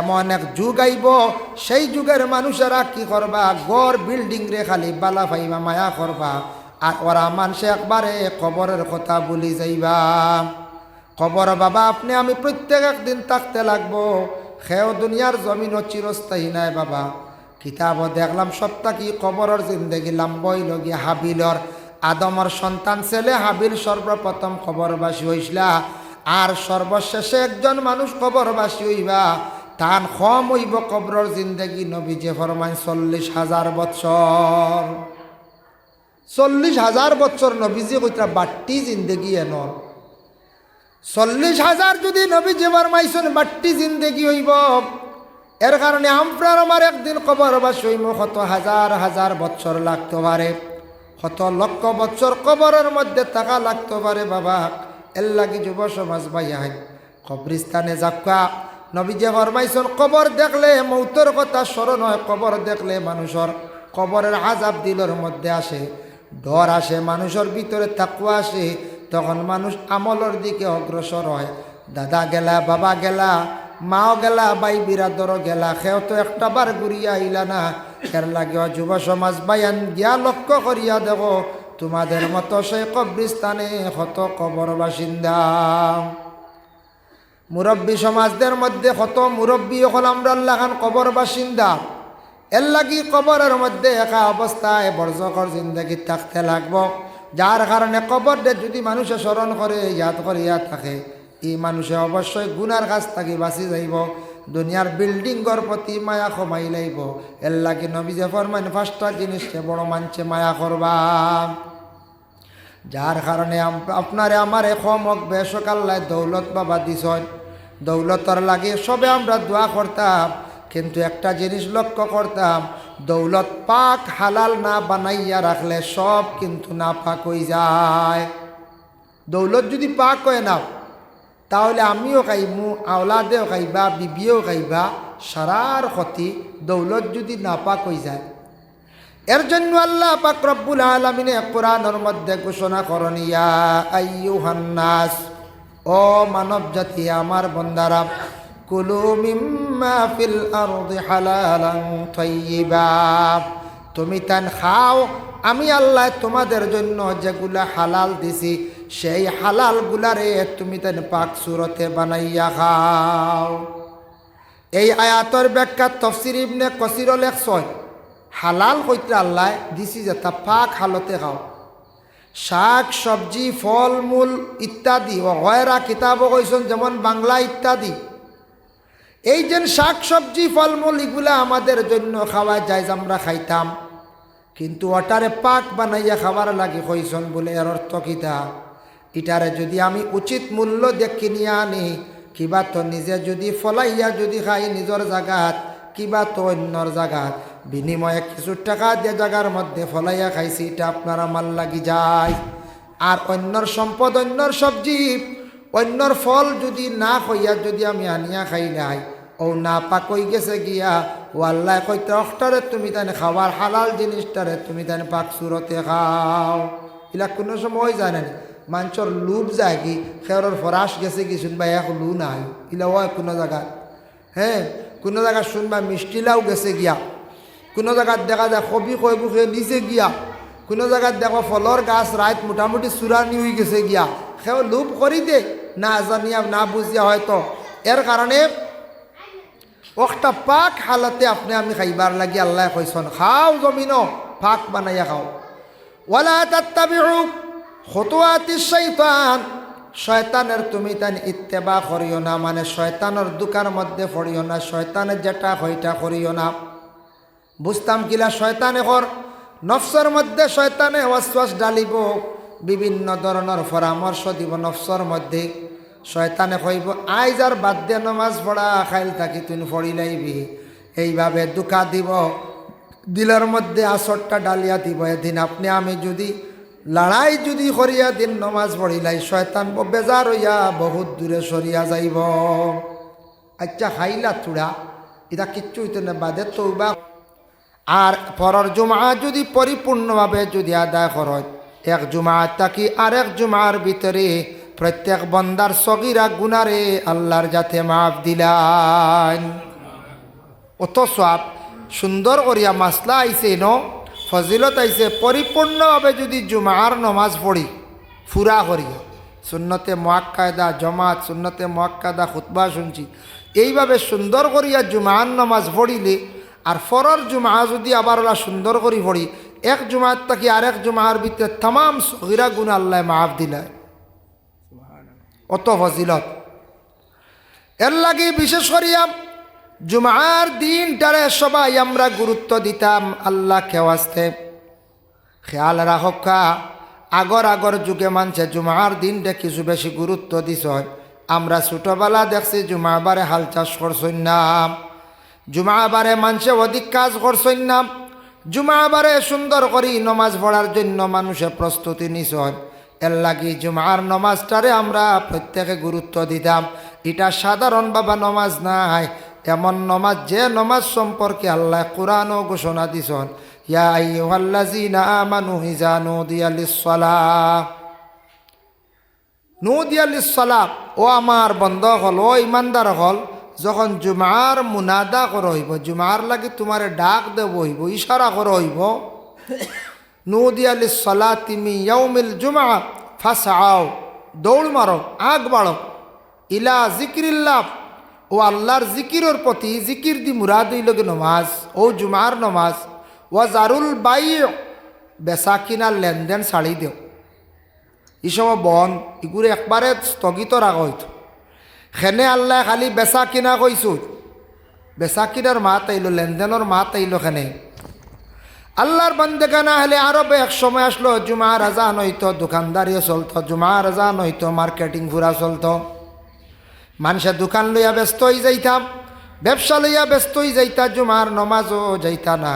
এমন এক যুগ আইব, সেই যুগের মানুষেরা কি করবা, গড় বিল্ডিং রে খালি বালা ফাইবা মায়া করবা, আর ওরা মানুষে একবারে কবরের কথা ভুলি যাইবা। কবর বাবা আপনি আমি প্রত্যেক একদিন থাকতে লাগবো, খেও দুনিয়ার জমিন চিরস্থায়ী নাই বাবা। কিতাব দেখলাম সপ্তাহ কি কবরের জিন্দগি লাম্বই লগি হাবিলর, আদমর সন্তান ছেলে হাবিল সর্বপ্রথম কবরবাসী হইসলা, আর সর্বশেষে একজন মানুষ কবরবাসী হইবা। তান কম হইব কবরের জিন্দগি, নবীজি ফরমান 40,000 বৎসর। 40,000 বৎসর নবীজি কইতা বাট্টি জিন্দগি এনর। 40,000 যদি নবীজি ফরমাইছেন বাট্টি জিন্দগি হইব, এর কারণে আমরা আমার একদিন কবরবাসী হইব। কত হাজার হাজার বৎসর লাগতে পারে, কত লক্ষ বৎসর কবরের মধ্যে থাকা লাগতে পারে বাবা। এর লাগি যুব সমাজ ভাইয়াই কবরস্থানে যাক্কা। নবীজি ফরমাইছেন কবর দেখলে মৌতের কথা স্মরণ হয়, কবর দেখলে মানুষের কবরের আযাব দিলের মধ্যে আসে, ডর আসে, মানুষের ভিতরে তাকওয়া আসে, তখন মানুষ আমলের দিকে অগ্রসর হয়। দাদা গেলা, বাবা গেলা, মাও গেলা, বাই বিরাদরও গেলা, সেও তো একটা বার ঘুরিয়া আইলা না। এর লাগে যুব সমাজ ভাইয়ান গিয়া লক্ষ্য করিয়া দেব, তোমাদের মতো সেই কবরস্থানে কত কবর বাসিন্দা। মুরব্বী সমাজদের মধ্যে কত মুরব্বী হল আমরা লাগান কবর বাসিন্দা। এর লাগি কবরের মধ্যে একা অবস্থায় বর্জকর জিন্দগি থাকতে লাগব, যার কারণে কবরদের যদি মানুষে স্মরণ করে ইয়াদ করিয়া থাকে, এই মানুষে অবশ্যই গুনার কাছ থাকি বাঁচি যাইব, দুনিয়ার বিল্ডিংর প্রতি মায়া কমাই লাইব। এর লাগি নবীজি ফরমান 5টা জিনিসকে বড় মানছে মায়া করবা, যার কারণে আপনারে আমারে কমক বেশকাল্লায় দৌলত বাবা দিছ, দৌলতর লাগে সবে আমরা দোয়া করতাম, কিন্তু একটা জিনিস লক্ষ্য করতাম, দৌলত পাক হালাল না বানাইয়া রাখলে সব কিন্তু না পাক হয়ে যায়। দৌলত যদি পাক হয় না, তাহলে আমিও খাইমু, আওলাদেও খাইবা, বিবিও খাইবা, সারার ক্ষতি দৌলত যদি না পাক হয়ে যায়। এর জন্য আল্লাহ পাক রব্বুল আলামিনে কোরআনের মধ্যে ঘোষণা করেন, ইয়া আইয়ুহান নাস, ও মানব জাতি আমার বন্দারা, কুলু মিম্মা ফিল আরদি হালালান তাইয়্যিবা, তুমি তান খাও, আমি আল্লাহ তোমাদের জন্য যেগুলা হালাল দিছি সেই হালাল গুলারে তুমি তান পাক সুরতে বানাইয়া খাও। এই আয়াতের ব্যাখ্যা তাফসীর ইবনে কাসির লেখছেন, হালাল কইতে আল্লাহ দিছি যেটা পাক হালতে খাও, শাক সবজি ফল মূল ইত্যাদি, ও গয়রা কিতাবও কইছেন যেমন বাংলা ইত্যাদি। এই যে শাক সবজি ফলমূল এগুলা আমাদের জন্য খাওয়া যায়, আমরা খাইতাম, কিন্তু ওটারে পাক বানাইয়া খাবার লাগে কইছেন বলে এর অর্থ কিতা? এটারে যদি আমি উচিত মূল্য দেখি নিয়ে আনি, কিবা তো নিজে যদি ফলাইয়া যদি খাই নিজের জায়গাত, কিবা তো অন্যর জায়গাত, বিনিময়ে কিছু টাকা দিয়ে জায়গার মধ্যে ফলাইয়া খাইছি, এটা আপনার আমার লাগি যায়। আর অন্যর সম্পদ, অন্যর সবজি, অন্যর ফল যদি না খাইয়া যদি আমি আনিয়া খাই নাই, ও না পাক হয়ে গেছে গিয়া, ও আল্লাহ কইতে অষ্টারে তুমি তাই খাবার হালাল জিনিসটারে তুমি তাই পাক সুরতে খাও। এলা কোনো সময় যায় না, মানুষের লুপ যায় কি, খেয়ার ফরাস গেছে কি শুনবা এক লু নাই, ইলা হয় কোনো জায়গা, হ্যাঁ কোনো জায়গা শুনবা মিষ্টিলাও গেছে গিয়া, কোনো জায়গায় দেখা যায় কবি কয়বু খেয়ে নিচে গিয়া, কোনো জায়গায় দেখো ফলর গাছ রাত মোটামুটি চূড়ানি হয়ে গেছে গিয়া, সেও লুপ করি দে না জানিয়া না বুঝিয়া হয়তো। এর কারণে একটা পাক হালতে আপনি আমি খাইবার লাগি আল্লাহ কইসন, খাও জমিনও পাক বানাইয়া খাও। ওয়ালা তাত্তাবিউ খুতুওয়াতিশ শাইতান, শয়তানের তুমি তাই ইত্তেবা করিও না, মানে শয়তানের দুকার মধ্যে পড়িও না, শয়তানের যেটা হইটা করিও না। বুঝতাম কিলা শয়তানে কর, নফসের মধ্যে শয়তানে ওয়াসওয়াস ডালিব, বিভিন্ন ধরনের পরামর্শ দিব নফসর মধ্যে। শয়তানে কইব আইজ আর বাদ দিয়ে নমাজ পড়া, খাইল থাকি তুই পড়ি লাইবি, এইভাবে দুঃখা দিব, দিলের মধ্যে আসরটা ডালিয়া দিব। এদিন আপনি আমি যদি লড়াই যদি করিয়া দিন নমাজ পড়িলাই, শয়তান বেজার হইয়া বহুত দূরে সরিয়া যাইব। আচ্ছা খাইলা চূড়া, এটা কিচ্ছু হইতে না, বাদে তওবা। আর পরের জুমা যদি পরিপূর্ণভাবে যদি আদায় করেন, এক জুমা তাকি আরেক জুমার ভিতরে প্রত্যেক বন্দার সগীরা গুনারে আল্লাহর যাতে মাফ দিলান। অত সব সুন্দর করিয়া মাসলা আইছে ফজিলত আইছে পরিপূর্ণভাবে যদি জুমার নমাজ পড়ি ফুরা করিয়া সুন্নতে মুআক্কাদা জমাত সুন্নতে মুআক্কাদা খুতবা শুনছি এইভাবে সুন্দর করিয়া জুমার নমাজ পড়িলে আর ফরর জুমা যদি আবার ওলা সুন্দর করি পড়ি এক জুমার থাকি আরেক জুমার ভিতরে তাম সগিরা গুণ আল্লাহ মাফ দিলায় অত ফজিলত এর লাগে বিশেষ করিয়া জুমার দিনটারে সবাই আমরা গুরুত্ব দিতাম আল্লাহ কেওয়াস্তে খেয়াল রাখা আগর যুগে মানছে জুমার দিনটা কিছু বেশি গুরুত্ব দিছ আমরা ছোটবেলা দেখছি জুমাবারে হাল চাষ করছই না জুমাবারে মানুষে অধিক কাজ করছই না জুমাবারে সুন্দর করি নমাজ পড়ার জন্য মানুষে প্রস্তুতি নিছ এর লাগি জুমার নমাজটারে আমরা প্রত্যেকে গুরুত্ব দিতাম এটা সাধারণ বাবা নমাজ নাই এমন নমাজ যে নমাজ সম্পর্কে আল্লাহ কোরআনও ঘোষণা দিছেন ইয়া আইয়ুহাল্লাযীনা আমানু ইযা নুদিয়া লিস-সালাহ নুদিয়া লিস-সালাহ ও আমার বন্ধ হল ও ইমানদার হল যখন জুমার মুনাদা করা হইব জুমার লাগি তোমারে ডাক দেব হইব ইশারা করা হইব নুদিয়া লিস-সালাতি মিন ইয়াউমিল জুমআ ফাসআও দৌড় মারো আগ বাড়ো ইলা জিকিরিল্লাহ ও আল্লাহর জিকিরের প্রতি জিকির দি মুরাদ হইল নমাজ ও জুমার নমাজ ও জারুল বাই বেচা কিনার লেনদেন ছাড়ি দেও এই সময় বন এগুলো একবারে স্থগিত রাখা হইত সেনে আল্লাহ খালি বেচা কিনা কইছো বেচা কিনার মাত আইল লেনদেনের মাত আইল সেনে আল্লাহর বান্দেগানা হলে আরবে এক সময় আসলো জুমার আজান হইতো দোকানদারিও চলতো জুমার আজান হইতো মার্কেটিং পুরা চলতো মানুষের দোকান লইয়া ব্যস্ত হয়ে যাইতাম ব্যবসা লইয়া ব্যস্ত হয়ে যাইতা জুমার নমাজও যাইতা না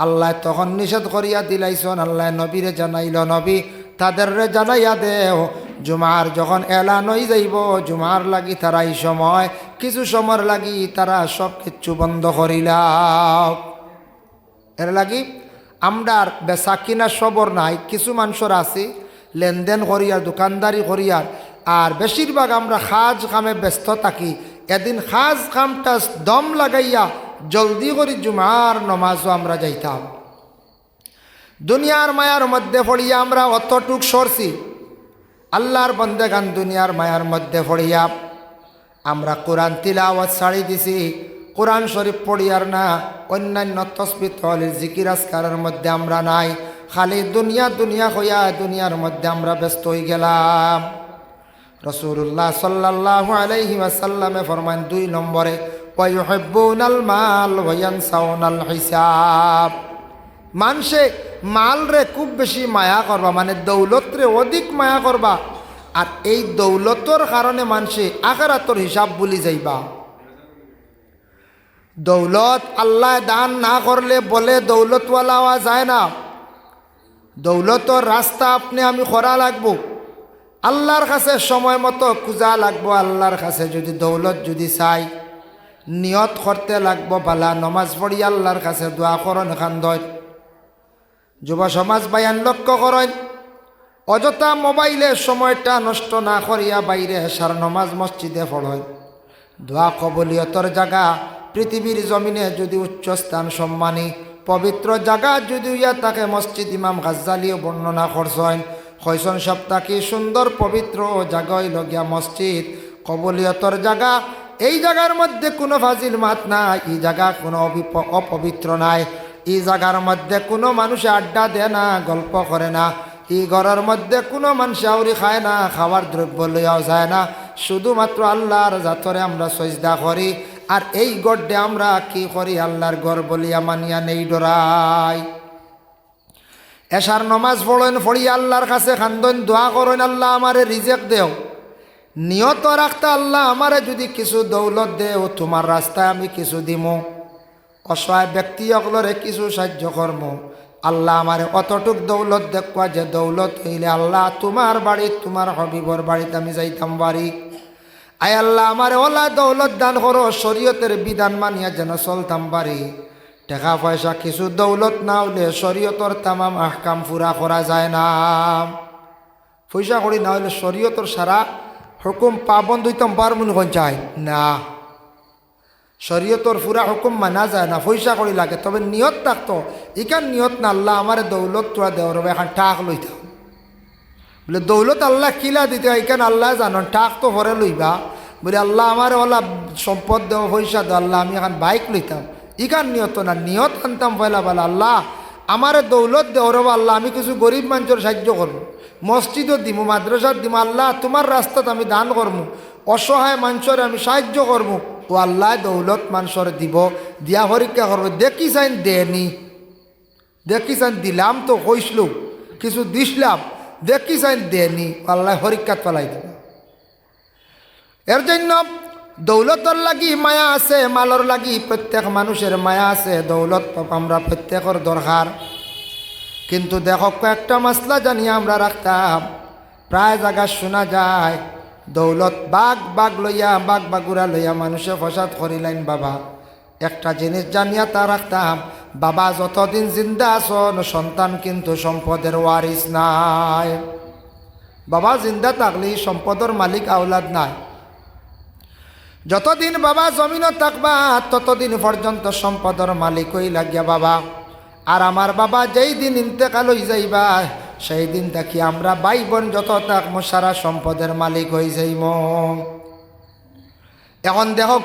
আল্লাহ তখন নিষেধ করিয়া দিলাইছন আল্লাহ নবীরে জানাইল নবী তাদের জানাইয়া দেও জুমার যখন এলান হয়ে যাইব জুমার লাগি তারা এই সময় কিছু সময় লাগি তারা সব কিছু বন্ধ করিলাম এর লাগি আমরার বেচা কিনা সবর নাই কিছু মানুষের আছে লেনদেন করিয়ার দোকানদারি করিয়ার আর বেশিরভাগ আমরা খাজ কামে ব্যস্ত থাকি এদিন খাজ কামটা দম লাগাইয়া জলদি করে জুমার নমাজও আমরা যাইতাম দুনিয়ার মায়ার মধ্যে পড়িয়া আমরা অতটুক সরছি আল্লাহর বন্দেগান দুনিয়ার মায়ার মধ্যে পড়িয়া আমরা কোরআন তিলাওয়াত ছাড়ি দিছি কোরআন শরীফ পড়িয়ার না অন্যান্য তসবিহ তাহলিল জিকির আজকারের মধ্যে আমরা নাই খালি দুনিয়া দুনিয়া হইয়া দুনিয়ার মধ্যে আমরা ব্যস্ত হয়ে গেলাম রাসূলুল্লাহ সাল্লাল্লাহু আলাইহি ওয়াসাল্লামে ফরমান 2 নম্বরে ওয়া ইউহিব্বুনাল মাল ওয়া ইয়ানসাউনাল হিসাব মানুষে মাল রে খুব বেশি মায়া করবা মানে দৌলত রে অধিক মায়া করবা আর এই দৌলতর কারণে মানুষে আখিরাতের হিসাব ভুলি যাইবা দৌলত আল্লাহ দান না করলে বলে দৌলতওয়ালা হওয়া যায় না দৌলতর রাস্তা আপনি আমি করা লাগবো আল্লাহর কাছে সময় মতো খুঁজা লাগবো আল্লাহর কাছে যদি দৌলত যদি চাই নিয়ত করতে লাগবো বালা নমাজ পড়ি আল্লাহর কাছে দোয়া করন খান্দয় যুব সমাজ বায়ান লক্ষ্য করেন অযথা মোবাইলে সময়টা নষ্ট না করিয়া বাইরে এশার নমাজ মসজিদে পড়েন দোয়া কবুলিয়তর জায়গা পৃথিবীর জমিনে যদি উচ্চ স্থান সম্মানী পবিত্র জায়গা যদি ইয়া তাকে মসজিদ ইমাম গাজ্জালিও বর্ণনা করছেন কয়জন সপ্তাহে সুন্দর পবিত্র জায়গায় লগিয়া মসজিদ কবুলিয়তর জায়গা এই জায়গার মধ্যে কোনো ফাজিল মাত নাই এই জায়গা কোনো অপবিত্র নাই এই জায়গার মধ্যে কোনো মানুষ আড্ডা দেয় না গল্প করে না এই ঘরের মধ্যে কোনো মানুষ আউরি খায় না খাওয়ার দ্রব্য লইয়াও যায় না শুধুমাত্র আল্লাহর জাতরে আমরা সজদা করি আর এই গড্ডে আমরা কি করি আল্লাহর ঘর বলিয়া মানিয়া নেই ডরাই এশার নমাজ পড়েন পড়ি আল্লাহর কাছে খান্দন দোয়া করেন আল্লাহ আমারে রিজেক দেও নিয়ত রাখতে আল্লাহ আমারে যদি কিছু দৌলত দেও তোমার রাস্তায় আমি কিছু দিমো অসহায় ব্যক্তি অকলরে কিছু সাহায্য কর্ম আল্লাহ আমারে অতটুক দৌলত দেখবা যে দৌলত হইলে আল্লাহ তোমার বাড়ি তোমার হবিবর বাড়িতে আমি যাইতাম বাড়ি আয় আল্লাহ আমারে ওলা দৌলত দান করো শরীয়তের বিধান মানিয়া যেন চলতাম পারি টাকা পয়সা কিছু দৌলত না হলে শরীয়তর তামাম আহকাম পুরা করা যায় না পয়সা করি না হলে শরীয়তর সারা হুকুম পাবন্ধ হইতাম পারমুন কোন চাই না শরীয়তর পুরা হুকুম মানা যায় না, পয়সা করি লাগে, তবে নিয়ত থাকতো। ইকান নিয়ত না আল্লাহ আমার দৌলত তোরা দেওয়ার এখন টাক লইতাম বলে দৌলত আল্লাহ কিলা দিতে এখানে আল্লাহ জানান, টাক তো ভরে লইবা বলে আল্লাহ আমার ওলা সম্পদ দেও পয়সা দেও আল্লাহ আমি এখন বাইক লইতাম, ইকান নিয়ত না। নিয়ত আনতাম পয়লা বলা আল্লাহ আমার দৌলত দেওয়ার আল্লাহ আমি কিছু গরিব মানুষের সাহায্য করবো, মসজিদও দিমু, মাদ্রাসার দিমু, আল্লাহ তোমার রাস্তাত আমি দান করবো, অসহায় মানুষের আমি সাহায্য করবো। ও আল্লাহ দৌলত মানুষের দিব, দিয়া পরীক্ষা করবো, দেখি চাইন দেনি, দেখি চাইন দিলাম তো কইসল কিছু দিসলাম, দেখি চাইন দেনি, আল্লাহ পরীক্ষাত পালাই দিব। এর জন্য দৌলতর লাগি মায়া আছে, মালর লাগি প্রত্যেক মানুষের মায়া আছে, দৌলত আমরা প্রত্যেকের দরকার। কিন্তু দেখো কয়েকটা মাসলা জানিয়ে আমরা রাখতাম, প্রায় জায়গা শোনা যায় দৌলত বাঘ লইয়া বাগুড়া লইয়া মানুষে ফসাদ করিলেন। বাবা একটা জিনিস জানিয়া তা রাখতাম, বাবা যতদিন জিন্দা আসন সন্তান কিন্তু সম্পদের ওয়ারিস নাই। বাবা জিন্দা থাকলেই সম্পদের মালিক আওলাদ নাই। যতদিন বাবা জমিনও থাকবা ততদিন পর্যন্ত সম্পদের মালিক হই লাগিয়া বাবা। আর আমার বাবা যেই দিন ইন্তেকাল হয়ে যাইবা সেই দিন দেখি আমরা ভাই বোন যত থাকবো সারা সম্পদের মালিক হয়ে যাইম। এখন দেখো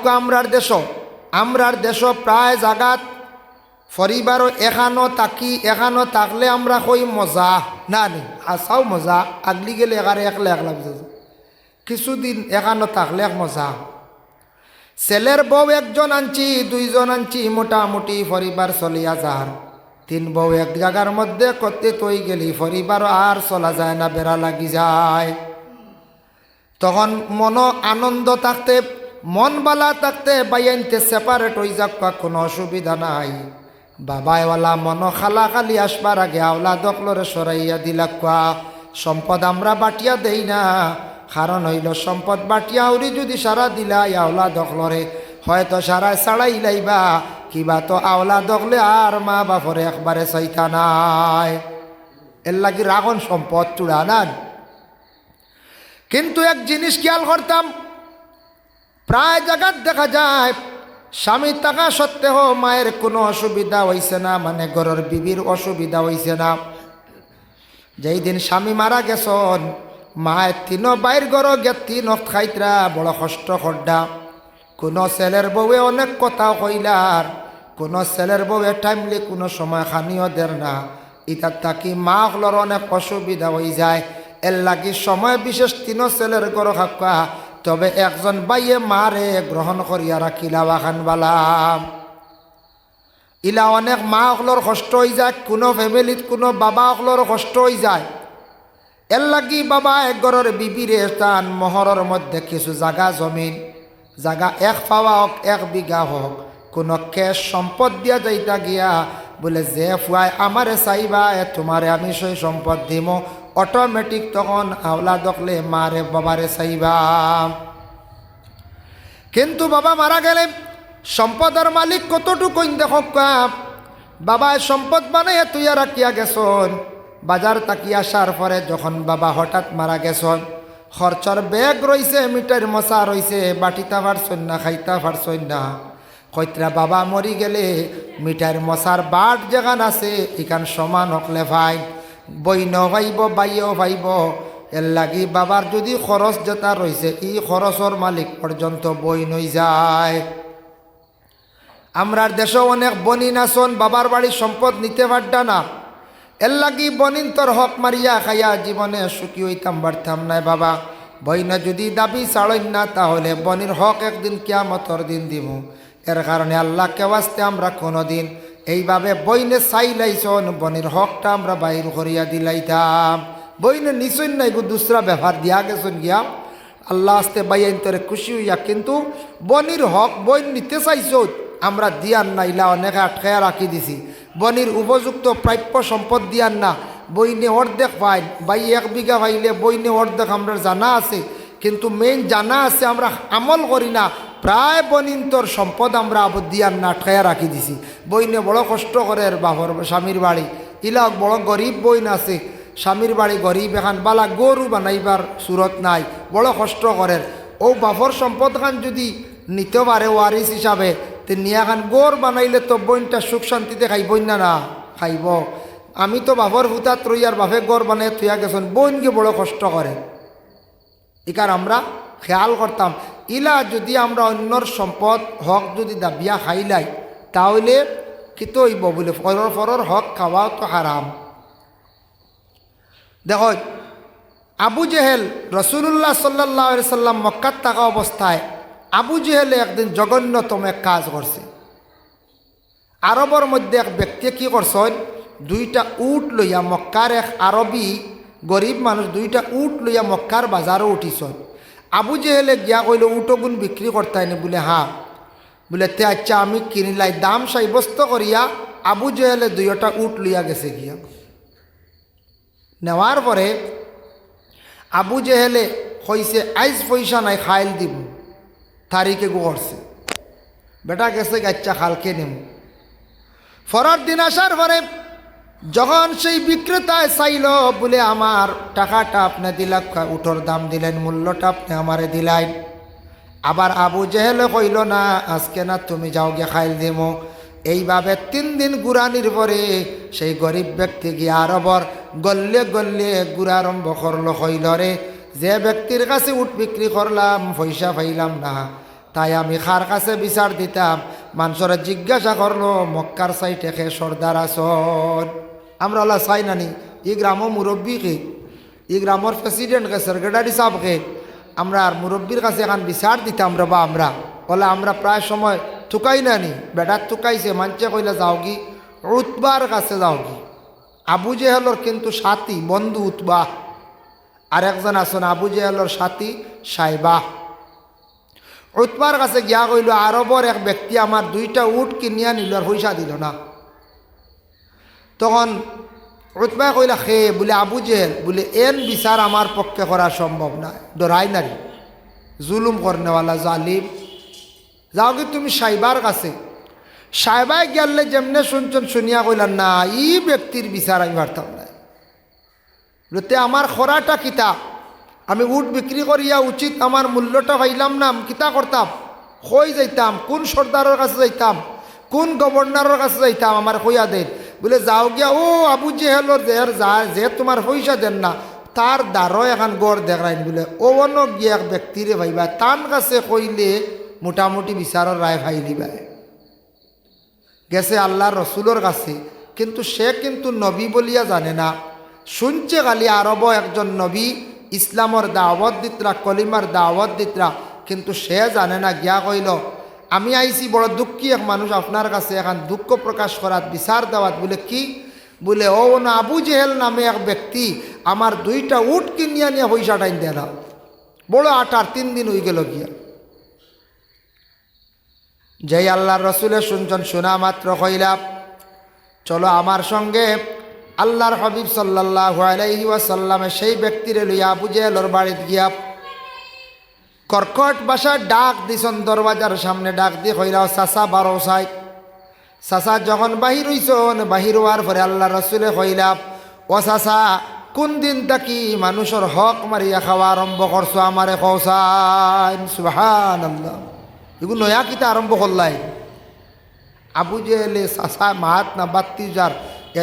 আমরার দেশ প্রায় জাগাত পরিবারও এখানো থাকলে আমরা কই মজা না নি, আসাও মজা, আগলি গেলে এগারে একলা কিছুদিন এখানো থাকলে এক মজা। ছেলের বউ একজন আনছি, দুইজন আনছি, মোটামুটি পরিবার চলিয়া যার। তিন বউ এক জায়গার মধ্যে করতে তৈ গেলি পরিবার আর চলা যায় না, বেড়া লাগি যায়। তখন মন আনন্দ থাকতে, মন বালা থাকতে বাইনতে সেপারেট হয়ে যাক, কোনো অসুবিধা নাই। বাবাইওয়ালা মন খালি আসবার আগে আওলা দখলরে সরাইয়া দিলা কোয়া সম্পদ আমরা বাটিয়া দেই না, কারণ হইল সম্পদ বাটিয়া উড়ি যদি সারা দিলা আওলা দখলরে হয়তো সারা ছাড়াই লাইবা, কিবা তো আওলা দখলে আর মা বাপরে একবারে চাইতা নাই, এর লাগি রাগন সম্পদ চূড়া নান। কিন্তু এক জিনিস খেয়াল করতাম, প্রায় জায়গায় দেখা যায় স্বামী থাকা সত্ত্বেও মায়ের কোনো অসুবিধা হইছে না, মানে ঘরের বিবির অসুবিধা হইছে না। যেই দিন স্বামী মারা গেছন মায়ের তিনও বাইর ঘর গে তিন খাইতরা বড় কষ্ট করডা। কোনো ছেলের বউয়ে অনেক কথা কইলার, কোনো ছেলের বউয়ে টাইমলি কোনো সময় খানিও দের না, ইটার তাকি মা হলর অনেক অসুবিধা হয়ে যায়। এর লাগি সময় বিশেষ তিনও ছেলের ঘর খাক্কা, তবে একজন বাইয়ে মারে গ্রহণ করিয়া রাখিলা বাখান বালাম। ইলা অনেক মা হলর কষ্ট হয়ে যায়, কোনো ফ্যামিলিত কোনো বাবা হলর কষ্ট হয়ে যায়। এর লাগি বাবা এক ঘরের বিবিরে স্থান মহরের মধ্যে কিছু জায়গা জমিন, জায়গা এক পাওয়া হোক এক বিঘা হোক, কোনো কেশ সম্পদ দিয়া যাইতা গিয়া বলে যে ফুয়াই আমারে চাইবা তোমারে আমি সেই সম্পদ দিম, অটোমেটিক তখন আওলা দখলে মারে বাবারে চাইবা। কিন্তু বাবা মারা গেলে সম্পদের মালিক কতটুকু দেখো, বাবায় সম্পদ বানাইয়া তুইয়া রাখিয়া গেছন। বাজার তাকি আসার পরে যখন বাবা হঠাৎ মারা গেছন, খরচর ব্যাগ রইছে, মিটার মশা রইছে, বাটিতা পারছন না, খাইতা পারছন না। কইতরা বাবা মরি গেলে মিটার মশার বাট যেখান আছে এখান সমান হকলে ভাই, বইন ভাইব বাইও ভাইব। এর লাগি বাবার যদি খরচ যেটা রয়েছে ই খরচর মালিক পর্যন্ত বই নই যায়। আমরার দেশেও অনেক বনিন আসন বাবার বাড়ির সম্পদ নিতে পারডা না, এর লাগি বনিন তোর হক মারিয়া খাইয়া জীবনে সুখী হইতাম পারতাম নাই। বাবা বইনা যদি দাবি ছাড়েন না তাহলে বনির হক একদিন কিয়ামতর দিন দিব। এর কারণে আল্লাহকে ওয়াস্তে আমরা কোনোদিন এইভাবে বইনে চাইলাইছন বনির হকটা আমরা বাইর করিয়া দিলাইতাম। বইনে নিশ্চয় নাই গো দুসরা ব্যবহার দিয়া গেছেন গিয়া আল্লাহ আস্তে বাইন তোরে খুশি হইয়া, কিন্তু বনির হক বইন নিতে চাইছ আমরা দিয়ান না, ইলা অনেকে আটকায়া রাখি দিছি। বনির উপযুক্ত প্রাপ্য সম্পদ দিয়ান না, বইনে অর্ধেক পাই, বাই এক বিঘা পাইলে বইনে অর্ধেক আমরা জানা আছে, কিন্তু মেইন জানা আছে আমরা আমল করি না। প্রায় বনিন্তর সম্পদ আমরা দিয়ান না, আটকায়া রাখি দিছি। বইনে বড় কষ্ট করে বাপর স্বামীর বাড়ি, ইলা বড় গরিব বইন আছে, স্বামীর বাড়ি গরিব, এখান বালা গরু বানাইবার সুরত নাই, বড় কষ্ট করেন। ও বাপর সম্পদ খান যদি নিতে পারে ওয়ারিস হিসাবে, তে নিয়ে এখন গড় বানাইলে তো বইনটা সুখ শান্তিতে খাইবই না, না খাইব। আমি তো বাপর হুতাত রইয়ার বাপে গড় বানাই থইয়া গেছেন, বইনকে বড় কষ্ট করে। একার আমরা খেয়াল করতাম, ইলা যদি আমরা অন্যর সম্পদ হক যদি দাবিয়া খাইলাই তাহলে কি তো হইব বলে ফরর হক খাওয়াও তো হারাম। দেখো আবু জেহেল রসুল্লাহ সাল্লাহ সাল্লাম মক্কাত থাকা অবস্থায় আবু জেহেলে একদিন জঘন্যতম এক কাজ করছে। আরবর মধ্যে এক ব্যক্তি কী করছেন, দুইটা উট লইয়া মক্কার এক আরবি গরিব মানুষ দুইটা উট লইয়া মক্কার বাজারও উঠিছন। আবু জেহেলে গিয়া কইল উটগুন বিক্রি করতাই না, বলে হ্যাঁ, বলে তে আচ্ছা আমি কিনিলাই। দাম সাব্যস্ত করিয়া আবু জেহেলে দুইটা উট লইয়া গেছে। গিয়া নেওয়ার পরে আবু জেহেলে কইছে আইজ পয়সা নাই, খাইল দিব, তারিখে করছে। বেটা গেছে আচ্ছা খালকে নেব। পরের দিন আসার পরে যখন সেই বিক্রেতায় চাইল, বলে আমার টাকাটা আপনি দিলাম, উঠোর দাম দিলেন, মূল্যটা আপনি আমারে দিলেন। আবার আবু জেহেলে কইল না আজকে না, তুমি যাও গিয়ে খাইল দিব। এইভাবে 3 দিন ঘুরানির পরে সেই গরিব ব্যক্তি গিয়ে আরবর গল্লে গল্লে ঘুরা আরম্ভ করলো। হইল রে, যে ব্যক্তির কাছে উট বিক্রি করলাম পয়সা পাইলাম না, তাই আমি খার কাছে বিচার দিতাম। মানুষের জিজ্ঞাসা করলো মক্কার সাইটে খে সর্দার আসন। আমরা ওলা চাই নানি, ই গ্রামের মুরব্বীকে, ই গ্রামের প্রেসিডেন্টকে, সেক্রেটারি সাহেবকে আমরা আর মুরব্বীর কাছে এখন বিচার দিতাম রে বা আমরা ওলা আমরা প্রায় সময় থুকাই নানি। বেটার থুকাইছে, মানছে কইলে যাও কি উতবার কাছে যাও কি। আবু জেহেলর কিন্তু সাথী বন্ধু উতবা, আর একজন আসন আবু জেহেলর সাথী সাইবা। উতবার কাছে গিয়া কইল আরবর এক ব্যক্তি আমার 2টা উট কিনিয়া নিল আর পয়সা দিল না। তখন উতবা কইলা খে, বলে আবু জেহেল, বলে এন বিচার আমার পক্ষে করা সম্ভব না, ডরাই নারী জুলুম করনেওয়ালা জালিম। যাও কি তুমি সাইবার কাছে। সাইবাই গেলে যেমনে শুনছেন শুনিয়া কইলাম না, ই ব্যক্তির বিচার আমি পারতাম না। বলতে আমার খরাটা কিতা, আমি উট বিক্রি করিয়া উচিত আমার মূল্যটা পাইলাম না, কিতা করতাম, কই যাইতাম, কোন সর্দারের কাছে যাইতাম, কোন গভর্নরের কাছে যাইতাম, আমার কইয়া দেন। বলে যাও গিয়া ও আবু জেহেলর যে তোমার পয়সা দেন না তার দ্বারও এখন গড় দেখাইন। বলে ও অন্য গিয়ে এক ব্যক্তিরে ভাইবা, তার কাছে কইলে মোটামুটি বিচারের রায় ভাইলি ভাই। গেছে আল্লাহর রসুলোর কাছে, কিন্তু সে কিন্তু নবী বলিয়া জানে না, শুনছে খালি আরব একজন নবী ইসলামর দাওয়াত দিতরা, কলিমার দাওয়াত দিতরা, কিন্তু সে জানে না। গিয়া কইল আমি আইছি বড় দুঃখী এক মানুষ আপনার কাছে এখন দুঃখ প্রকাশ করাত, বিচার দেওয়াত। বলে কি? বলে ও না আবু জেহেল নামে এক ব্যক্তি আমার 2টা উট কিনিয়া নিয়ে পয়সা টাইন দেয় না, বড় 3 দিন হয়ে গেল। গিয়া যেই আল্লাহর রসুলের শুনছেন, শোনা মাত্র কইলাম চলো আমার সঙ্গে আল্লাহর হাবিব সাল্লাল্লাহু আলাইহি ওয়াসাল্লামে সেই ব্যক্তিরে লইয়া আবু জেহেলর বাড়িতে গিয়া কর্কট বাসায় ডাক দিছন, দরওয়াজার সামনে ডাক দিয়ে কইলাও চাচা বারো সাই। চাচা যখন বাহির হইছন, বাহির হওয়ার পরে আল্লাহ রসুলে কইলাম ও চাচা কোন দিন তাকি মানুষের হক মারিয়া খাওয়া আরম্ভ করছো, আমারে কৌসাইন। সুবহানাল্লাহ, এগুলো নয়া কিতা আরম্ভ করলাই। আবু জেহেলে চাচা মাত না বাত্তি যার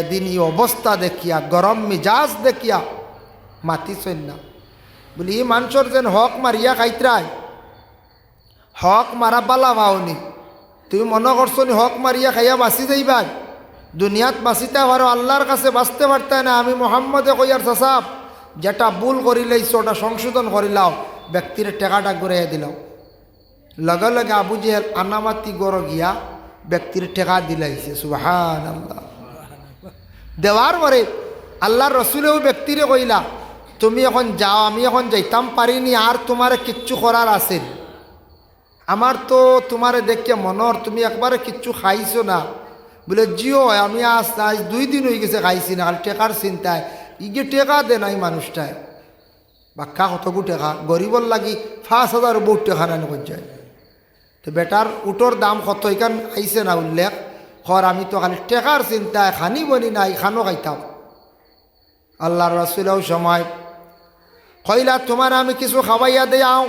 এদিন এই অবস্থা দেখিয়া, গরম মিজাজ দেখিয়া মাতিছেন না। বলি এই মানুষের যেন হক মারিয়া খাইতরাই, হক মারা বালা ভাওনি, তুমি মনে করছো নি হক মারিয়া খাইয়া বাঁচি যাইবাই, দুনিয়াত বাঁচিতে পারো, আল্লাহর কাছে বাঁচতে পারতে না। আমি মোহাম্মদে কইয়ার চাচাব যেটা ভুল করিলাইছো ওটা সংশোধন করিলাও, ব্যক্তির টেকাটা ঘুরাইয়া দিলাও। লগে লগে আবু জেহেল আনামাতি গড় গিয়া ব্যক্তির টেকা দিলাইছে। সুবহানাল্লাহ। দেওয়ার পরে আল্লাহর রসুলেও ব্যক্তিরে কইলা তুমি এখন যাও, আমি এখন যাইতাম পারিনি, আর তোমার কিচ্ছু করার আছে, আমার তো তোমারে দেখে মনর তুমি একবারে কিচ্ছু খাইছো না। বলে জিও আমি আজ 2 দিন হয়ে গেছে খাইছি না, টেকার চিন্তায় ইগে টেকা দে নাই মানুষটায়। বাক্কা কতগু টেকা, গরিবর লাগি 5,000 বহুত টেকা নানি কর যায়। তো বেটার উটোর দাম কত এখান আইসে না উল্লেখ কর, আমি তো খালি টেকার চিন্তায় খানি বনি নাই, খানো খাইতাম। আল্লাহর রাসূলও সময় কইলা তোমার আমি কিছু খাওয়াইয়া দেয়াও।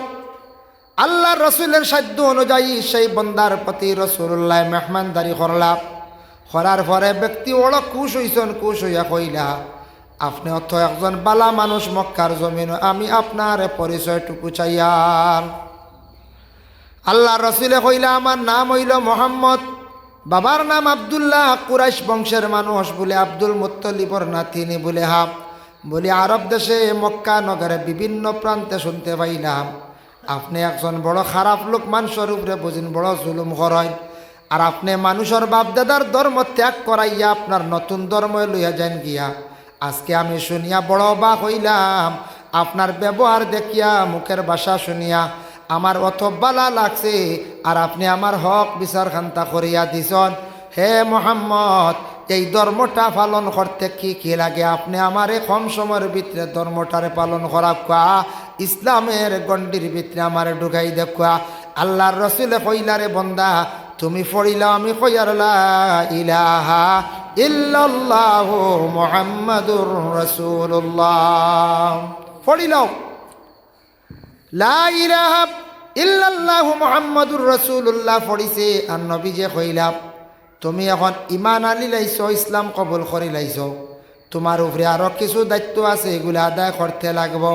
আল্লাহ রসুলের সাধ্য অনুযায়ী সেই বন্দার প্রতি রসুল্লাহ মেহমানদারি করলাম। করার পরে ব্যক্তি ওরা খুশ হইছেন, খুশ হইয়া কইলা, আপনি অর্থ একজন বালা মানুষ মক্কার জমিন, আমি আপনার পরিচয়টুকু চাইয়াম। আল্লাহ রসুলে কইলা, আমার নাম হইল মোহাম্মদ, বাবার নাম আব্দুল্লাহ, কুরাইশ বংশের মানুষ বলে, আব্দুল মুত্তলিবর নাতিনি বলে। হা বলি, আরব দেশে মক্কা নগরে বিভিন্ন প্রান্তে শুনতে পাইলাম আপনি একজন বড় খারাপ লোক, মানুষের উপরে বুঝিন বড় জুলুম করেন, আর আপনি মানুষের বাপদাদার ধর্ম ত্যাগ করাইয়া আপনার নতুন ধর্ম লইয়া যান গিয়া। আজকে আমি শুনিয়া বড় অবাক হইলাম, আপনার ব্যবহার দেখিয়া, মুখের ভাষা শুনিয়া আমার অত বালা লাগছে, আর আপনি আমার হক বিচার খান্তা করিয়া দিছন। হে মোহাম্মদ, এই ধর্মটা পালন করতে কি কি লাগে, আপনি আমারে কম সময়ের ভিতরে ধর্মটারে পালন করা কোয়া, ইসলামের গণ্ডির ভিতরে আমারে ঢুকাই দেখা। আল্লাহর রসুলে কইলারে বন্দা, তুমি পড়িলাও, আমি কইয়ার লা ইলাহা ইল্লাল্লাহু মুহাম্মাদুর রাসূলুল্লাহ, পড়িলাও লা ইলাহা ইল্লাল্লাহু মুহাম্মাদুর রাসূলুল্লাহ পড়িছে। আর নবীজি কইলা, তুমি এখন ইমান আনি লাইছো, ইসলাম কবুল করি লাইছো, তোমার উপরে আরও কিছু দায়িত্ব আছে, এগুলো আদায় করতে লাগবো।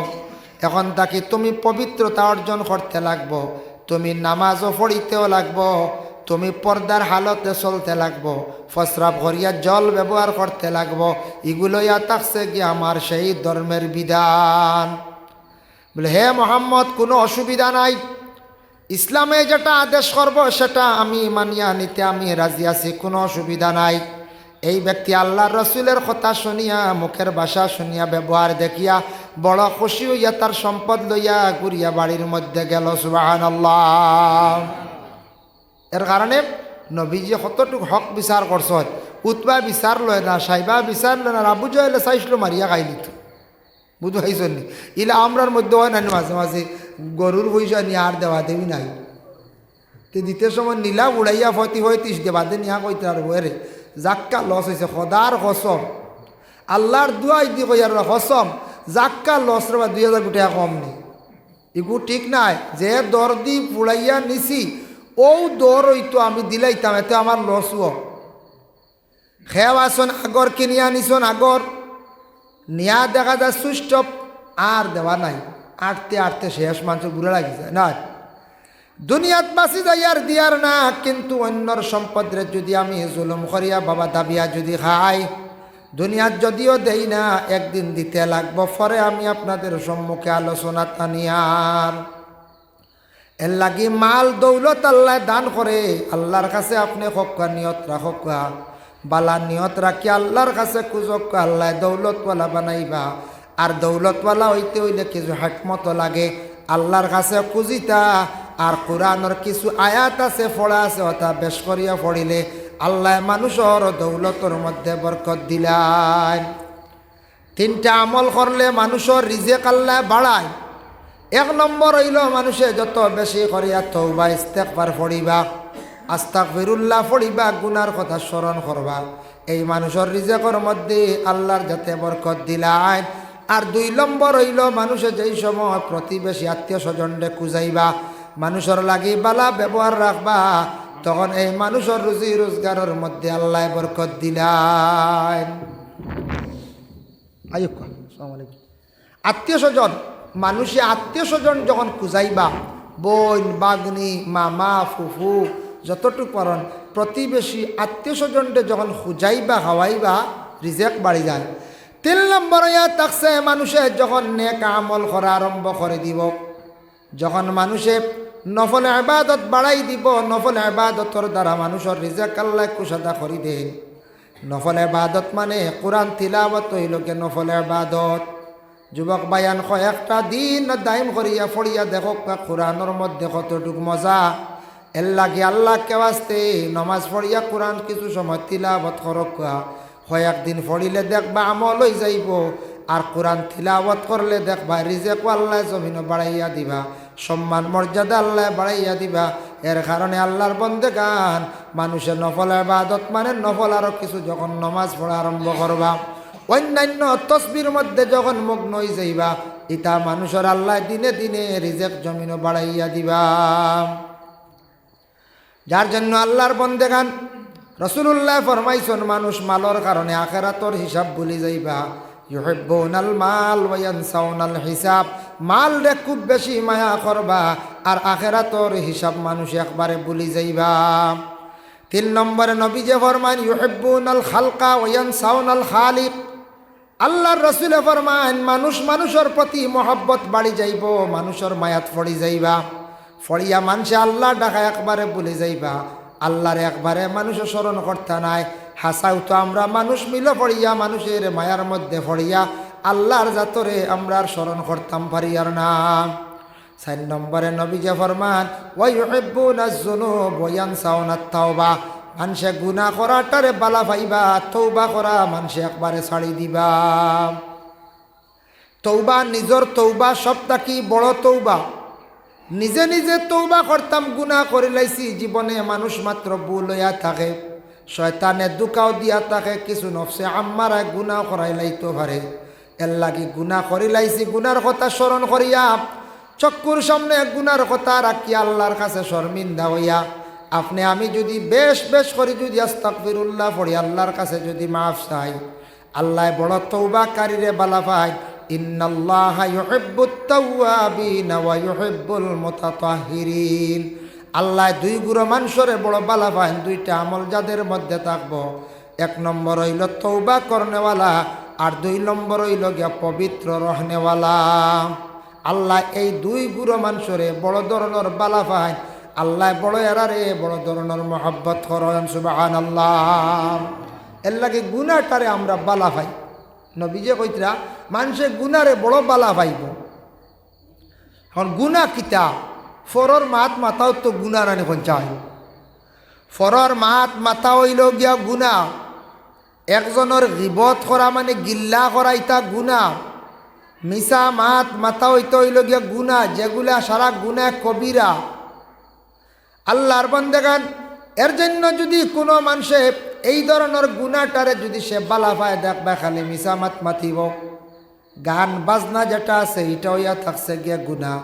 এখন তাকে তুমি পবিত্রতা অর্জন করতে লাগবো, তুমি নামাজও পড়িতেও লাগবো, তুমি পর্দার হালতে চলতে লাগবো, ফসরাব করিয়া জল ব্যবহার করতে লাগবো। এগুলোই থাকছে কি আমার সেই ধর্মের বিধান। বলে, হে মোহাম্মদ, কোনো অসুবিধা নাই, ইসলামে যেটা আদেশ করব সেটা আমি মানিয়া নিতে আমি রাজি আছি, কোনো অসুবিধা নাই। এই ব্যক্তি আল্লাহর রসুলের কথা শুনিয়া, মুখের ভাষা শুনিয়া, ব্যবহার দেখিয়া বড় খুশি হইয়া তার সম্পদ লইয়া ঘুরিয়া বাড়ির মধ্যে গেল। সুবহানাল্লাহ। এর কারণে নবীজি কতটুকু হক বিচার করছ, উতবা বিচার লয় না, সাইবা বিচার লয় না, আবু জহেলে চাইছিল মারিয়া খাইলিত, বুঝতে পাইছেন নি? ইলা আমরার মধ্যে হয় না, মাঝে মাঝে গরুর পয়সা নিয়ে আর দেওয়া দেবি নাই, তে দিতে সময় নীলা উড়াইয়া 35 দেবা দে নিয়া কইতে আর বরে জাক্কা লস হয়েছে, খদার কসম, আল্লাহর দুয়াই দি কইয়ার কসম, জাক্কা লস রে 2000 কোটি কম নেই। এগু ঠিক নাই, যে দর দি পুড়াইয়া নিছি ও দর হইতো আমি দিলাইতাম, এতে আমার লস ও। খেয়াও আসন আগর কিনিয়া নিছন, আগর নিয়া দেখা যায় সুইচ অফ, আর দেওয়া নাই, আটতে আটতে শেষ, মানুষের বুড়া লাগি যায় না। দুনিয়াত বাঁচি যাই আর দিয়ার না, কিন্তু অন্যর সম্পদরে যদি আমি জুলুম করিয়া বাবা দাবিয়া যদি খাই, দুনিয়াত যদিও দেই না, একদিন দিতে লাগবো। পরে আমি আপনাদের সম্মুখে আলোচনা আনিয়ার। এর লাগি মাল দৌলত আল্লাহ দান করে, আল্লাহর কাছে আপনি হকা নিয়ত রাখক, বালা নিয়ত রাখি আল্লাহর কাছে খুঁজক, আল্লাহ দৌলতওয়ালা বানাইবা। আর দৌলতওয়ালা হইতে হইলে কিছু হাকমত লাগে, আল্লাহর কাছে খুঁজিতা। আর কোরআনের কিছু আয়াত আছে, পড়া আছে, অথা বেশ করিয়া পড়িলে আল্লাহ মানুষের দৌলতর মধ্যে বরকত দিলায়। 3টা আমল করলে মানুষের রিজেক আল্লাহ বাড়ায়। 1 নম্বর হইল মানুষে যত বেশি করিয়া তওবা ইস্তেগফার পড়িবা, আস্তাগফিরুল্লাহ পড়িবা, গুনার কথা স্মরণ করবা, এই মানুষের রিজেকের মধ্যে আল্লাহর যাতে বরকত দিলায়। আর 2 নম্বর হইল মানুষে যেই সময় প্রতিবেশী আত্মীয় স্বজনরে খুঁজাইবা, মানুষের লাগি বালা ব্যবহার রাখবা, তখন এই মানুষের রুজি রোজগারের মধ্যে আল্লাহ বরকত দিলায়। আত্মীয় স্বজন, মানুষে আত্মীয় স্বজন যখন খুঁজাইবা, বোন বাগনি মামা ফুফু যতটুকু পারন, প্রতিবেশী আত্মীয় স্বজনকে যখন খুঁজাইবা খাওয়াইবা, রিজেক বাড়ি যায়। 3 নম্বর ইয়া থাকছে মানুষে যখন নেক আমল করা আরম্ভ করে দিব, যখন মানুষে নফল ইবাদত বাড়াই দিব, নফল ইবাদতর দ্বারা মানুষের রিজেক আল্লাহ কুশাদা করি দেন। নফল ইবাদত মানে কোরআন তিলাওয়াত হইল কে নফল ইবাদত। যুবক বায়ান কয়েকটা দিন দাইম করিয়া ফড়িয়া দেখো কোরআনের মধ্যে কতটুকু মজা। এর লাগে আল্লাহকে ওয়াস্তে নমাজ পড়িয়া কোরআন কিছু সময় তিলাওয়াত করক, কয়েকদিন পড়িলে দেখবা আমল হয়ে যাইব। আর কোরআন তিলাওয়াত করলে দেখবা রিজেক আল্লাহ জমিন বাড়াইয়া দিবা, সম্মান মর্যাদা আল্লাহ বাড়াইয়া দিবা। এর কারণে আল্লাহর বন্দেগান মানুষের নফল ইবাদত মানে নফল আরও কিছু যখন নমাজ পড়া আরম্ভ করবা, অন্যান্য তসবির মধ্যে যখন মগ্ন হয়ে যাইবা ইতা মানুষের আল্লাহ দিনে দিনে রিজেক জমিনও বাড়াইয়া দিবা। যার জন্য আল্লাহর বন্দেগান রাসূলুল্লাহ ফরমাইছেন মানুষ মালর কারণে আখিরাতর হিসাব ভুলি যাইবা। ইউহিব্বুনাল মাল ওয়া ইয়ানসাউনাল হিসাব, মাল রে খুব বেশি মায়া করবা আর আখিরাতর হিসাব মানুষ একবারে ভুলি যাইবা। 3 নম্বরে নবী যে ফরমান ইউহিব্বুনাল খালকা ওয়া ইয়ানসাউনাল খালিক, আল্লাহর রাসূলে ফরমান মানুষ মানুষের প্রতি মহব্বত বাড়ি যাইব, মানুষের মায়াত ফড়ি যাইবা, ফড়িয়া মানুষে আল্লাহ ডাকা একবারে ভুলে যাইবা, আল্লাহর একবারে মানুষের স্মরণ করতে নাই। হাসাও তো আমরা মানুষ মিলে পড়িয়া মানুষের মায়ার মধ্যে পড়িয়া আল্লাহর জাতরে আমরা স্মরণ করতাম পারি আর না। 4 নম্বরে নবী যে ফরমান ওয়া ইউহিব্বুনাজ যুনুব ওয়া ইয়ানসাউনাত তাওবা, মানুষে গুনাহ করাটারে বালা পাইবা, তওবা করা মানুষে একবারে ছাড়ি দিবা। তওবা নিজের তওবা সবটা কি বড় তওবা, নিজে নিজে তওবা করতাম গুনাহ করে লাইছি, জীবনে মানুষ মাত্র ভুল হইয়া থাকে, শয়তানে দুকাও দিয়া থাকে, কিছু নফসে আম্মারা গুনাহ করাই লাইতে পারে, এর লাগি গুনাহ করি লাইছি, গুনার কথা স্মরণ করিয়া চক্ষুর সামনে গুনার কথা রাখি আল্লাহর কাছে শর্মিন্দা হইয়া আপনি আমি যদি বেশ বেশ করি যদি আস্তাগফিরুল্লাহ পড়ি আল্লাহর কাছে যদি মাফ চাই, আল্লাহ বড় তওবাকারীরে বালা পায়। ইন্নাল্লাহা ইউহিব্বুত তাওয়াবিন ওয়া ইউহিব্বুল মুতাতাহহিরিন, আল্লাহ 2 গুরু মানুষরে বড় বালা পায়, 2টা আমল যাদের মধ্যে থাকবো, 1 নম্বর হইল তওবা করনেওয়ালা আর 2 নম্বর হইল গিয়া পবিত্র রহনেওয়ালা। আল্লাহ এই 2 গুরু মানুষরে বড় ধরনের বালা পায়, আল্লাহ বড় এরারে বড় ধরনের মহব্বত করেন। সুবহানাল্লাহ। এর লাগে গুনাহটারে আমরা বালা পাই। নবী যে কইতরা মানুষে গুনারে বড় বালা পাইব। এখন গুনাহ কিতা, ফরর মাত মাথাও তো গুনাহ রানি পঞ্চায়, ফরর মাত মাথা হইল গিয়া গুনাহ, একজনের গিবত করা মানে গিল্লা করা ইতা গুনাহ, মিছা মাত মাথা হইতে হইল গিয়া গুনাহ, যেগুলা সারা গুনাহ কবিরা। আল্লাহর বান্দাগান এর জন্য যদি কোনো মানুষে এই ধরনের গুনাহটারে যদি সে বালা পায়, দেখবা খালি মিছা মাত মাতিব, গান বাজনা যেটা আছে এটা হইয়া থাকছে গিয়া গুনাহ।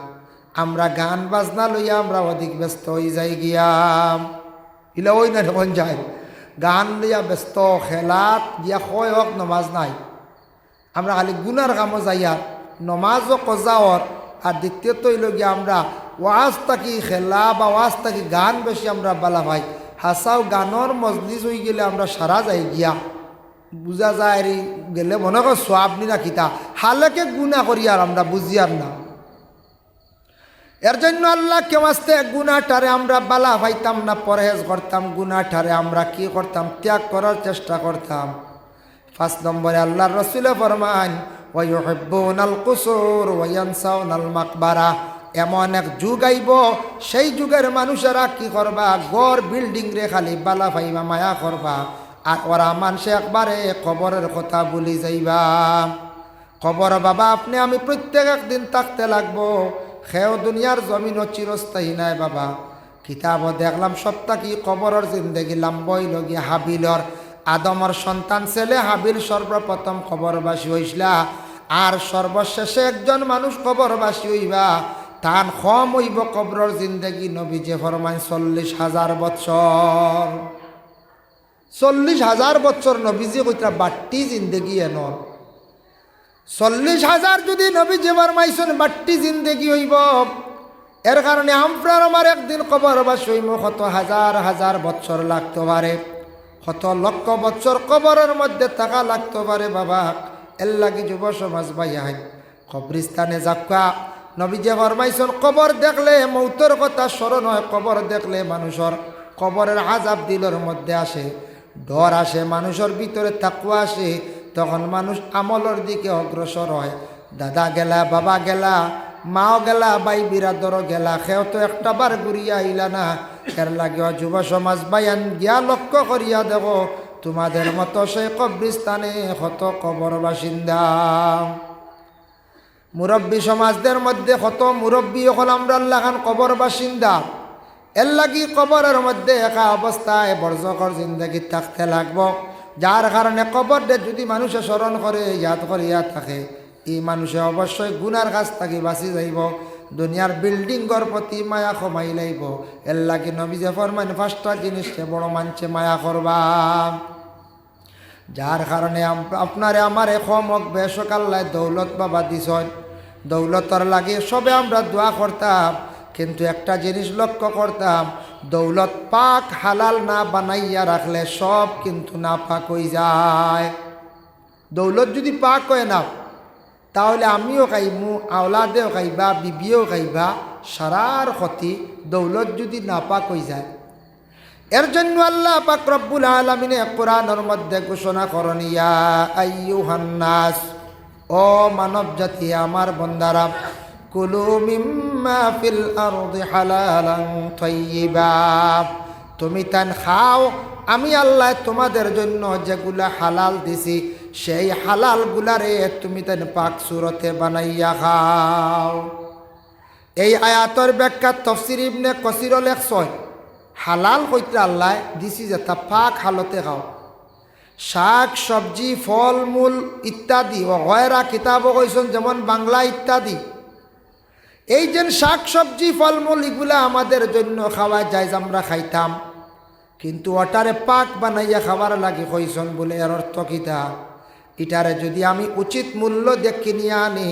আমরা গান বাজনা লইয়া আমরা অধিক ব্যস্ত হয়ে যাই গিয়া, ইলা ওই না মন যায়, গান লইয়া ব্যস্ত, খেলাত গিয়া কয় হোক নমাজ নাই, আমরা খালি গুনার কামো যাইয়া নমাজও কজাওর। আর দ্বিতীয়ত হইল গিয়া আমরা ওয়াজ থাকি খেলা বা ওয়াজ থাকি গান বেশি আমরা বালা পাই। হাসাও গানর মজলিস হয়ে গেলে আমরা সারা যাই গিয়া, বুঝা যায় গেলে মনে কর সোয়াব নি না কিতা, হালেকে গুনাহ করি আর আমরা বুঝি আর না। এর জন্য আল্লাহ কেউ আসতে গুনাহটারে আমরা বালা পাইতাম না, পরহেজ করতাম, গুনাহটারে আমরা কি করতাম, ত্যাগ করার চেষ্টা করতাম। 5 নম্বরে আল্লাহর রাসূল ফরমান ওয়া ইউহিব্বুনাল কুসুর ওয়া ইয়ানসাউনাল মাকবারা, এমন এক যুগ আইব সেই যুগের মানুষেরা কি করবা, গড় বিল্ডিং রে খালি বালা পাইবা, মায়া করবা, আর ওরা মানুষে একবারে কবরের কথা ভুলি যাইবা। কবর বাবা আপনি আমি প্রত্যেক একদিন থাকতে লাগবো, খেও দুনিয়ার জমিন চিরস্থায়ী নাই বাবা। কিতাব দেখলাম সপ্তাহ কি কবরের জিন্দেগি লম্বই লগিয়া হাবিলর, আদমর সন্তান ছেলে হাবিল সর্বপ্রথম কবরবাসী হইসলা, আর সর্বশেষে একজন মানুষ কবরবাসী হইবা, তান কম হইব কবরের জিন্দেগি। নবী যে ফরমান 40,000 বৎসর, 40,000 বৎসর নবীজি কইতা বাট্টি জিন্দেগি এনর। 40,000 যদি নবী যে ফরমাইছেন বাট্টি জিন্দেগি হইব, এর কারণে আমরার আমার একদিন কবরবাসী হইব, কত হাজার হাজার বৎসর লাগতে পারে, কত লক্ষ বৎসর কবরের মধ্যে থাকা লাগতে পারে বাবা। এর লাগি যুব সমাজ ভাইয়াই কবরস্থানে যাক্কা, নবী যে ফরমাইছেন কবর দেখলে মৌতের কথা স্মরণ হয়, কবর দেখলে মানুষের কবরের আযাব দিলের মধ্যে আসে, ডর আসে, মানুষের ভিতরে তাকওয়া আসে, তখন মানুষ আমলের দিকে অগ্রসর হয়। দাদা গেলা, বাবা গেলা, মাও গেলা, ভাই বিরাদরও গেলা, সেও তো একটা বার ঘুরিয়া আইলা না। এর লাগে যুব সমাজ বায়ান গিয়া লক্ষ্য করিয়া দেব, তোমাদের মতো সেই কবরস্থানে কত কবর বাসিন্দা। মুরব্বী সমাজদের মধ্যে কত মুরব্বী হল আমরা লাগান কবর বাসিন্দা। এর লাগি কবরের মধ্যে একা অবস্থায় বর্জকর জিন্দগি থাকতে লাগবো। যার কারণে কবরে যদি মানুষে স্মরণ করে ইয়াদ করিয়া থাকে এই মানুষে অবশ্যই গুনার কাছ থেকে বাঁচি যাইব, দুনিয়ার বিল্ডিংর প্রতি মায়া কমাই লাইব। এর লাগে নবী যে ফরমান 5টা জিনিসকে বড় মানছে মায়া করবা। যার কারণে আপনারে আমারে ক্ষমক বেশকাল্লায় দৌলত বাবা দিছয়, দৌলতর লাগে সবে আমরা দোয়া করতাম, কিন্তু একটা জিনিস লক্ষ্য করতাম, দৌলত পাক হালাল না বানাইয়া রাখলে সব কিন্তু না পাক হয়ে যায়। দৌলত যদি পাক হয় না তাহলে আমিও খাইমু, আওলাদেও খাইবা, বিবিও খাইবা, সারার ক্ষতি দৌলত যদি না পাক হয়ে যায়। এর জন্য আল্লাহ পাক রব্বুল আলামিনে কোরআনের মধ্যে ঘোষণা করেন, ইয়া আইয়ুহান নাস, ও মানব জাতি আমার বন্দারা, কুলু মিম্মা ফিল আরদি হালালান তাইয়্যিবা, তুমি তান খাও, আমি আল্লাহ তোমাদের জন্য যেগুলা হালাল দিছি সেই হালাল গুলারে তুমি তান পাক সুরতে বানাইয়া খাও। এই আয়াতের ব্যাখ্যা তফসির ইবনে কসির লেখছয়, হালাল কইতে আল্লাহ দিছি যে তা পাক হালতে খাও, শাক সবজি ফল মূল ইত্যাদি, ও গয়রা কিতাবও কইছেন যেমন বাংলা ইত্যাদি। এই যে শাক সবজি ফলমূল এগুলা আমাদের জন্য খাওয়া যায়, আমরা খাইতাম, কিন্তু ওটারে পাক বানাইয়া খাবার লাগে কইছেন বলে এর অর্থ কিতা? এটারে যদি আমি উচিত মূল্য দেখি নিয়ে আনি,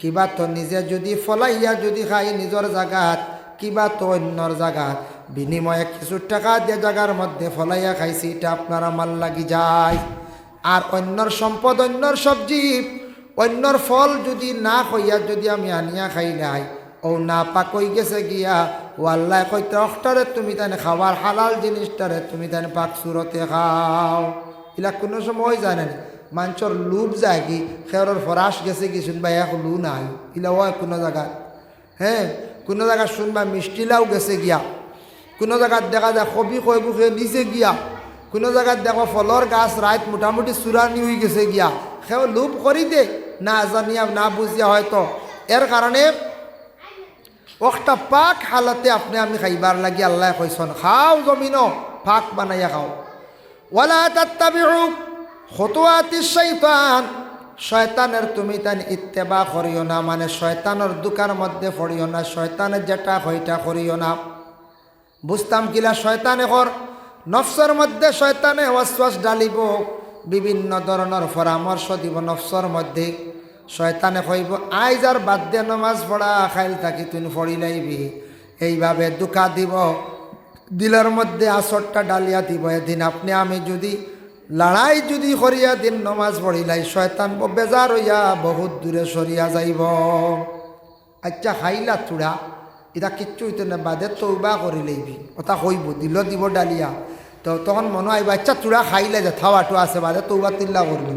কিবা তো নিজে যদি ফলাইয়া যদি খাই নিজের জায়গাত, কিবা তো অন্যর জায়গাত, বিনিময়ে কিছু টাকা দিয়ে জায়গার মধ্যে ফলাইয়া খাইছি, এটা আপনার আমার লাগি যায়। আর অন্যর সম্পদ, অন্যর সবজি, অন্যর ফল যদি না হইয়া যদি আমি আনিয়া খাই নাই, ও না পাক হয়ে গেছে গিয়া, ও আল্লাহ কইতে অখটারে তুমি তাই খাবার হালাল জিনিসটারে তুমি তাই পাক সুরতে খাও। এলা কোনো সময় যায় না, মানুষের লুপ যায় কি খেয়ার ফরাস গেছে কি শুনবা এক লু নাই, ইলা হয় কোনো জায়গায়, হ্যাঁ কোনো জায়গায় শুনবা মিষ্টিলাও গেছে গিয়া, কোনো জায়গায় দেখা যায় কবি কইবু খেয়ে নিচে গিয়া, কোনো জায়গায় দেখো ফলর গাছ রাত মোটামুটি চূড়ানি হয়ে গেছে গিয়া, সেও লুপ করি দে না জানিয়া না বুঝিয়া হয়তো। এর কারণে একটা পাক হালাতে আপনি আমি খাইবার লাগি আল্লাহ কইসন খাও, জমিনও পাক বানাইয়া খাও। ওয়ালা তাত্তাবিউ খুতুওয়াতিশ শাইতান, শয়তানের তুমি তাই ইত্তেবা করিও না, মানে শয়তানের দুকার মধ্যে পড়িও না, শয়তানের যেটা হইটা করিও না। বুঝতাম কিলা শয়তানে কর, নফসের মধ্যে শয়তানে ওয়াসওয়াস ডালিব, বিভিন্ন ধরনের পরামর্শ দিব নফসর মধ্যে। শয়তানে কইব আইজ আর বাদ দে নমাজ পড়া, খাইল থাকি তুই পড়ি লাইবি, এইভাবে দুঃখা দিব, দিলের মধ্যে আসরটা ডালিয়া দিব। এদিন আপনি আমি যদি লড়াই যদি করিয়া দিন নমাজ পড়িলাই, শয়তান বেজার হইয়া বহুত দূরে সরিয়া যাইব। আচ্ছা খাইলা চূড়া, এটা কিচ্ছু হইতে না, বাদে তৌবা করি লাইবি, ওটা কইব দিল দিব ডালিয়া, তো তখন মনে হয় আচ্ছা চূড়া খাইলে যে থাওয়াটো আছে, বাদে তৌবা তিল্লা করলু।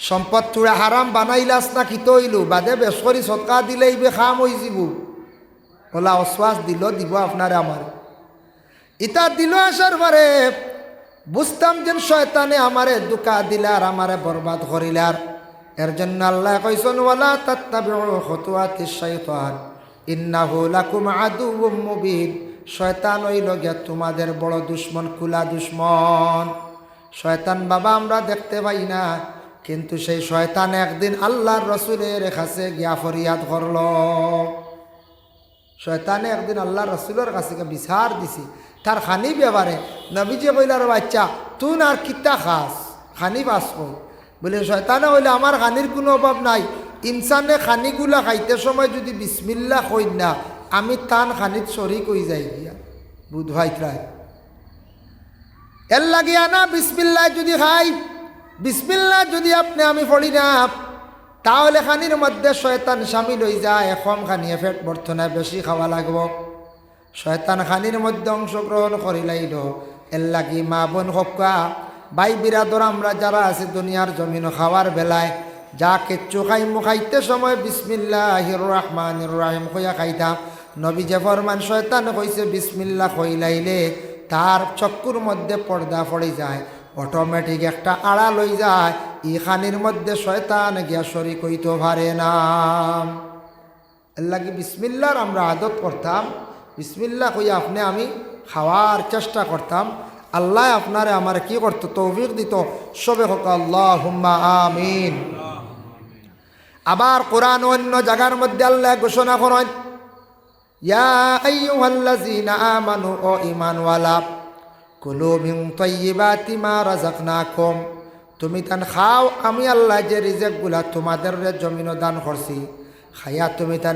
সম্পদ চূড়া হারাম বানাইলাস না কি তৈলু, বাদে বেশ করি সৎকা দিলে ইবে খাম হয়ে যাব, ওলা অশ্বাস দিল দিব আপনারে আমার। ইটা দিল আসার পরে বুঝতাম যে শয়তানে আমারে দুকা দিলার, আমারে বরবাদ করিলার। এর জন্য আল্লাহ কইছেন ওয়ালা তাত্তাবিউ খুতুওয়াতিশ শাইতান ইন্নাহু লাকুম আদুউম মুবিন, শয়তান হইল গিয়া তোমাদের বড় দুশ্মন, কুলা দুশ্মন। শয়তান বাবা আমরা দেখতে পাই না, কিন্তু সেই শয়তান একদিন আল্লাহর রসুলের কাছে গিয়া ফরিয়াদ করল। শয়তানে একদিন আল্লাহর রসুলের কাছে বিচার দিছি তার খানি ব্যাপারে। নবীজি কইলার বাচ্চা তুই আর কিতা খাস, খানি পাস কই বলে। শয়তানে হইলে আমার খানির কোনো অভাব নাই, ইনসানে খানিগুলা খাইতে সময় যদি বিসমিল্লাহ কই না, আমি তান খানিত শরিক হয়ে যাই গিয়া বুধ ভাই ত্রাই। এর লাগিয়া না বিসমিল্লাহ যদি খাই, বিসমিল্লাহ যদি আপনি আমি পড়ি না, তাহলে খানির মধ্যে শয়তান সামিল হয়ে যায়, কম খানিয়ে পেট ভরত না, বেশি খাওয়া লাগব। শয়তান খানির মধ্যে অংশগ্রহণ করিলাইল। এর লাগি মা বোন হকা ভাই বিরাদর আমরা যারা আছে দুনিয়ার জমিন খাওয়ার বেলায় যা কিচ্ছু খাইমু, খাইতে সময় বিসমিল্লাহির রহমানির রহিম কইয়া খাইতাম। নবী যে ফরমান শয়তান কইছে বিসমিল্লাহ কইলাইলে তার চক্ষুর মধ্যে পর্দা পড়ে যায়, অটোমেটিক একটা আড়া লই যায়, ই খানির মধ্যে শয়তান গিয়া শরিক হইতে পারে না। এর লাগি বিসমিল্লাহর আমরা আদত করতাম, বিসমিল্লাহ কইয়া আপনি আমি খাওয়ার চেষ্টা করতাম। আল্লাহ আপনারে আমার কি করতো তৌফিক দিত সবে হোক আল্লাহুম্মা আমিন। আবার কোরআন অন্য জায়গার মধ্যে আল্লাহ ঘোষণা করেন ইয়া আইয়ুহাল্লাযীনা আমানু ও ঈমানওয়ালা কুলু মিন তাইয়্যিবাতি মা রাযাকনাকুম, তুমি তান খাও আমি আল্লাহ যে রিজিকগুলা তোমাদের জমিন দান করছি খাইয়া তুমি তান